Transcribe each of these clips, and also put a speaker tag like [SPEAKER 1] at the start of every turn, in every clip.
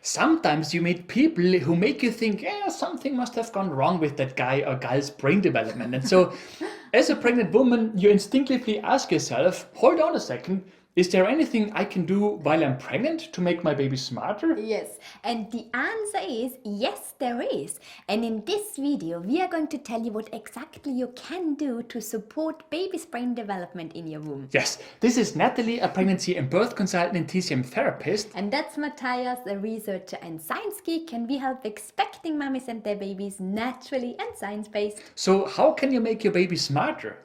[SPEAKER 1] Sometimes you meet people who make you think, yeah, something must have gone wrong with that guy or girl's brain development. And so, as a pregnant woman, you instinctively ask yourself, hold on a second, is there anything I can do while I'm pregnant to make my baby smarter?
[SPEAKER 2] Yes, and the answer is yes, there is. And in this video, we are going to tell you what exactly you can do to support baby's brain development in your womb.
[SPEAKER 1] Yes, this is Nathalie, a pregnancy and birth consultant and TCM therapist.
[SPEAKER 2] And that's Matthias, a researcher and Science Geek, and we help expecting mummies and their babies naturally and science-based.
[SPEAKER 1] So how can you make your baby smarter?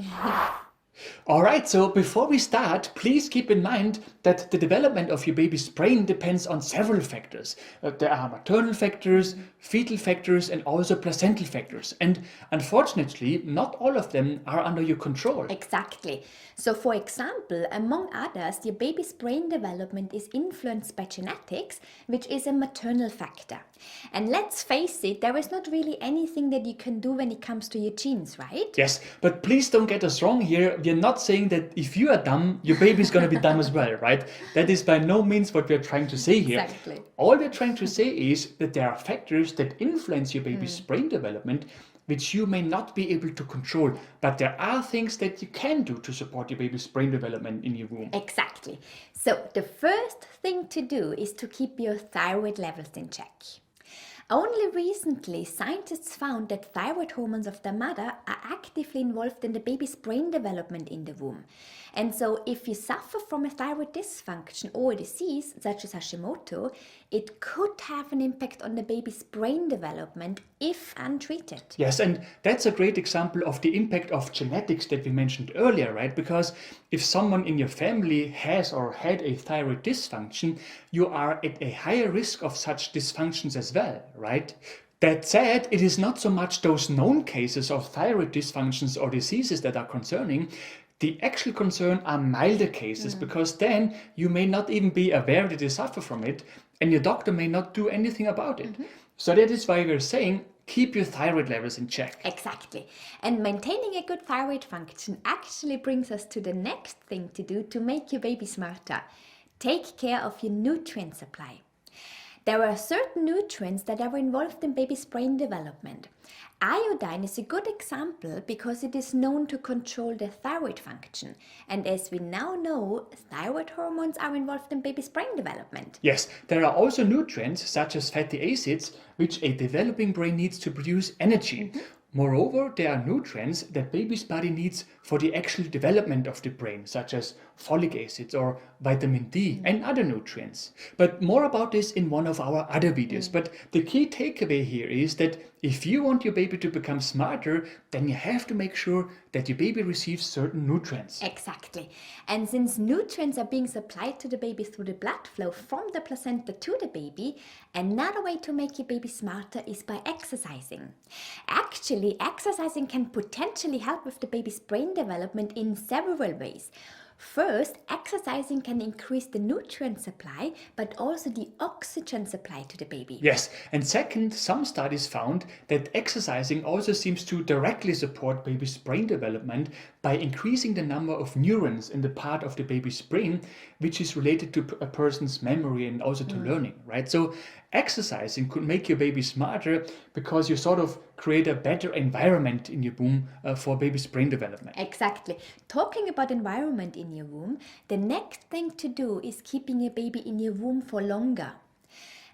[SPEAKER 1] Alright, so before we start, please keep in mind that the development of your baby's brain depends on several factors. There are maternal factors, fetal factors, and also placental factors. And unfortunately, not all of them are under your control.
[SPEAKER 2] Exactly. So for example, among others, your baby's brain development is influenced by genetics, which is a maternal factor. And let's face it, there is not really anything that you can do when it comes to your genes, right?
[SPEAKER 1] Yes, but please don't get us wrong here. We're not saying that if you are dumb, your baby's gonna be dumb as well, right? That is by no means what we're trying to say here.
[SPEAKER 2] Exactly.
[SPEAKER 1] All we're trying to say is that there are factors that influence your baby's brain development which you may not be able to control, but there are things that you can do to support your baby's brain development in your womb.
[SPEAKER 2] Exactly. So the first thing to do is to keep your thyroid levels in check. Only recently, scientists found that thyroid hormones of the mother are actively involved in the baby's brain development in the womb. And so if you suffer from a thyroid dysfunction or a disease such as Hashimoto, it could have an impact on the baby's brain development if untreated.
[SPEAKER 1] Yes, and that's a great example of the impact of genetics that we mentioned earlier, right? Because if someone in your family has or had a thyroid dysfunction, you are at a higher risk of such dysfunctions as well, right? That said, it is not so much those known cases of thyroid dysfunctions or diseases that are concerning. The actual concern are milder cases, because then you may not even be aware that you suffer from it, and your doctor may not do anything about it. So that is why we're saying keep your thyroid levels in check.
[SPEAKER 2] Exactly. And maintaining a good thyroid function actually brings us to the next thing to do to make your baby smarter. Take care of your nutrient supply. There are certain nutrients that are involved in baby's brain development. Iodine is a good example because it is known to control the thyroid function. And as we now know, thyroid hormones are involved in baby's brain development.
[SPEAKER 1] Yes, there are also nutrients such as fatty acids, which a developing brain needs to produce energy. Moreover, there are nutrients that baby's body needs for the actual development of the brain, such as folic acids or vitamin D and other nutrients. But more about this in one of our other videos. But the key takeaway here is that if you want your baby to become smarter, then you have to make sure that your baby receives certain nutrients.
[SPEAKER 2] Exactly. And since nutrients are being supplied to the baby through the blood flow from the placenta to the baby, another way to make your baby smarter is by exercising. Actually, exercising can potentially help with the baby's brain development in several ways. First, exercising can increase the nutrient supply, but also the oxygen supply to the baby.
[SPEAKER 1] Yes, and second, some studies found that exercising also seems to directly support baby's brain development by increasing the number of neurons in the part of the baby's brain which is related to a person's memory and also to learning, right? So exercising could make your baby smarter because you sort of create a better environment in your womb for baby's brain development.
[SPEAKER 2] Exactly. Talking about environment in your womb, the next thing to do is keeping your baby in your womb for longer.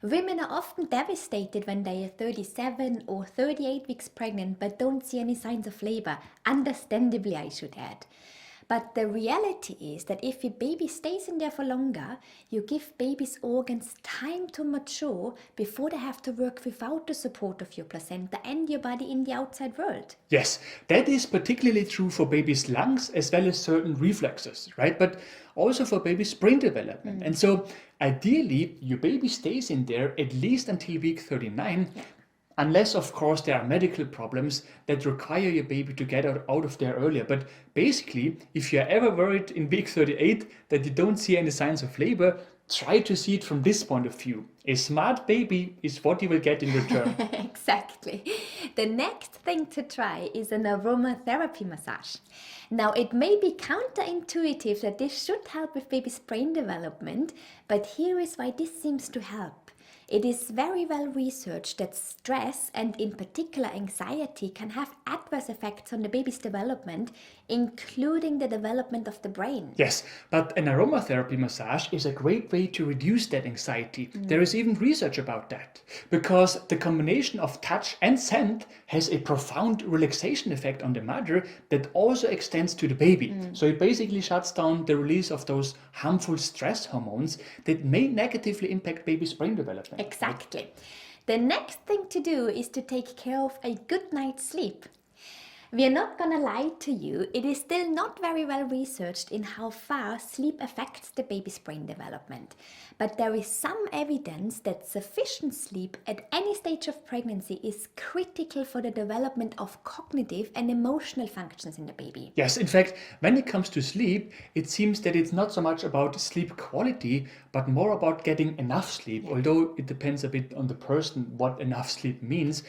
[SPEAKER 2] Women are often devastated when they are 37 or 38 weeks pregnant but don't see any signs of labor. Understandably, I should add. But the reality is that if your baby stays in there for longer, you give baby's organs time to mature before they have to work without the support of your placenta and your body in the outside world.
[SPEAKER 1] Yes, that is particularly true for baby's lungs as well as certain reflexes, right? But also for baby's brain development. And so ideally, your baby stays in there at least until week 39. Unless, of course, there are medical problems that require your baby to get out of there earlier. But basically, if you're ever worried in week 38 that you don't see any signs of labor, try to see it from this point of view. A smart baby is what you will get in return.
[SPEAKER 2] Exactly. The next thing to try is an aromatherapy massage. Now, it may be counterintuitive that this should help with baby's brain development, but here is why this seems to help. It is very well researched that stress and in particular anxiety can have adverse effects on the baby's development, including the development of the brain.
[SPEAKER 1] Yes, but an aromatherapy massage is a great way to reduce that anxiety. There is even research about that. Because the combination of touch and scent has a profound relaxation effect on the mother that also extends to the baby. So it basically shuts down the release of those harmful stress hormones that may negatively impact baby's brain development.
[SPEAKER 2] Exactly. The next thing to do is to take care of a good night's sleep. We are not gonna lie to you, it is still not very well researched in how far sleep affects the baby's brain development. But there is some evidence that sufficient sleep at any stage of pregnancy is critical for the development of cognitive and emotional functions in the baby.
[SPEAKER 1] Yes, in fact, when it comes to sleep, it seems that it's not so much about sleep quality, but more about getting enough sleep, although it depends a bit on the person what enough sleep means.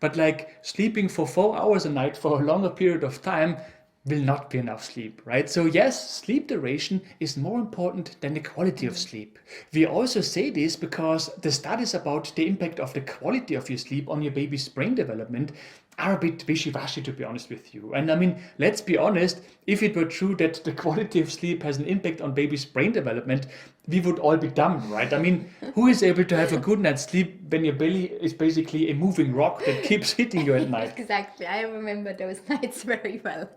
[SPEAKER 1] But like sleeping for 4 hours a night for a longer period of time will not be enough sleep, right? So yes, sleep duration is more important than the quality of sleep. We also say this because the studies about the impact of the quality of your sleep on your baby's brain development are a bit wishy-washy, to be honest with you. And I mean, let's be honest, if it were true that the quality of sleep has an impact on baby's brain development, we would all be dumb, right? I mean, who is able to have a good night's sleep when your belly is basically a moving rock that keeps hitting you at night?
[SPEAKER 2] Exactly, I remember those nights very well.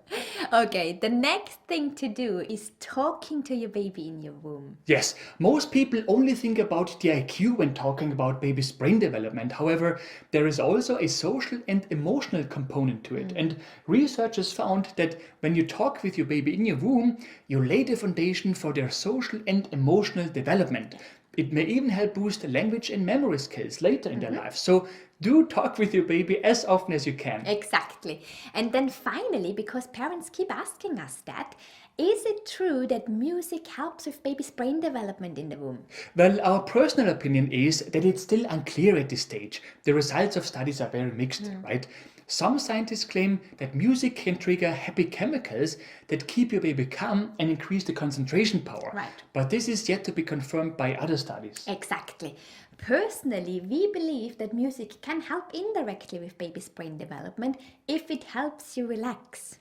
[SPEAKER 2] Okay, the next thing to do is talking to your baby in your womb.
[SPEAKER 1] Yes, most people only think about the IQ when talking about baby's brain development. However, there is also a social and emotional component to it. And researchers found that when you talk with your baby in your womb, you lay the foundation for their social and emotional development. It may even help boost language and memory skills later in their life. So do talk with your baby as often as you can.
[SPEAKER 2] Exactly. And then finally, because parents keep asking us that, is it true that music helps with baby's brain development in the womb?
[SPEAKER 1] Well, our personal opinion is that it's still unclear at this stage. The results of studies are very mixed, right? Some scientists claim that music can trigger happy chemicals that keep your baby calm and increase the concentration power.
[SPEAKER 2] Right.
[SPEAKER 1] But this is yet to be confirmed by other studies.
[SPEAKER 2] Exactly. Personally, we believe that music can help indirectly with baby's brain development if it helps you relax.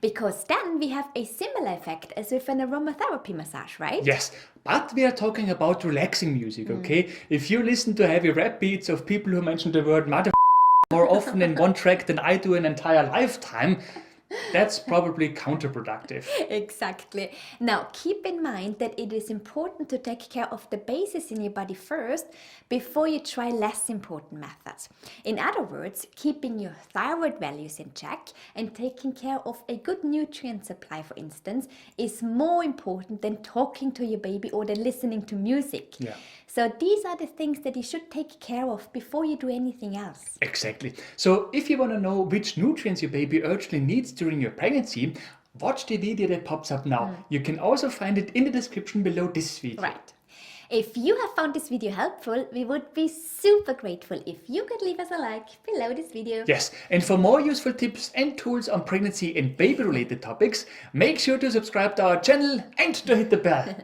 [SPEAKER 2] Because then we have a similar effect as with an aromatherapy massage, right?
[SPEAKER 1] Yes, but we are talking about relaxing music, okay? If you listen to heavy rap beats of people who mention the word mother more often in one track than I do an entire lifetime, that's probably counterproductive.
[SPEAKER 2] Exactly. Now, keep in mind that it is important to take care of the basis in your body first before you try less important methods. In other words, keeping your thyroid values in check and taking care of a good nutrient supply, for instance, is more important than talking to your baby or than listening to music.
[SPEAKER 1] Yeah.
[SPEAKER 2] So these are the things that you should take care of before you do anything else.
[SPEAKER 1] Exactly. So if you want to know which nutrients your baby urgently needs during your pregnancy, watch the video that pops up now. You can also find it in the description below this video.
[SPEAKER 2] Right. If you have found this video helpful, we would be super grateful if you could leave us a like below this video.
[SPEAKER 1] Yes, and for more useful tips and tools on pregnancy and baby related topics, make sure to subscribe to our channel and to hit the bell.